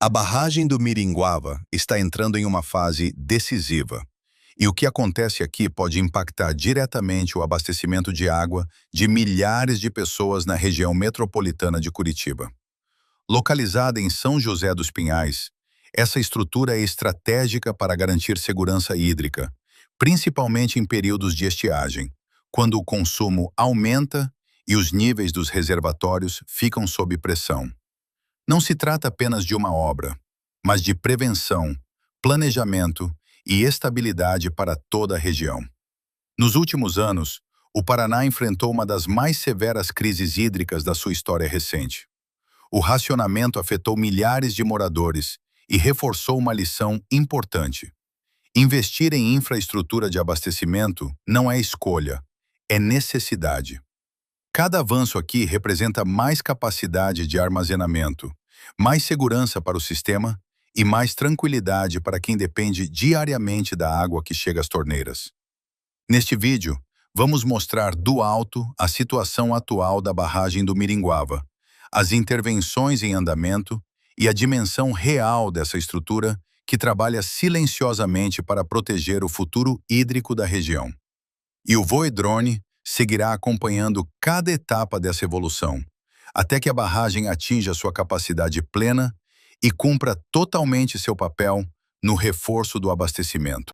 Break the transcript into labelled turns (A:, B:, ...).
A: A barragem do Miringuava está entrando em uma fase decisiva. E o que acontece aqui pode impactar diretamente o abastecimento de água de milhares de pessoas na região metropolitana de Curitiba. Localizada em São José dos Pinhais, essa estrutura é estratégica para garantir segurança hídrica, principalmente em períodos de estiagem, quando o consumo aumenta e os níveis dos reservatórios ficam sob pressão. Não se trata apenas de uma obra, mas de prevenção, planejamento e estabilidade para toda a região. Nos últimos anos, o Paraná enfrentou uma das mais severas crises hídricas da sua história recente. O racionamento afetou milhares de moradores e reforçou uma lição importante. Investir em infraestrutura de abastecimento não é escolha, é necessidade. Cada avanço aqui representa mais capacidade de armazenamento, mais segurança para o sistema e mais tranquilidade para quem depende diariamente da água que chega às torneiras. Neste vídeo, vamos mostrar do alto a situação atual da barragem do Miringuava, as intervenções em andamento e a dimensão real dessa estrutura que trabalha silenciosamente para proteger o futuro hídrico da região. E o Voe Drone seguirá acompanhando cada etapa dessa evolução, até que a barragem atinja sua capacidade plena e cumpra totalmente seu papel no reforço do abastecimento.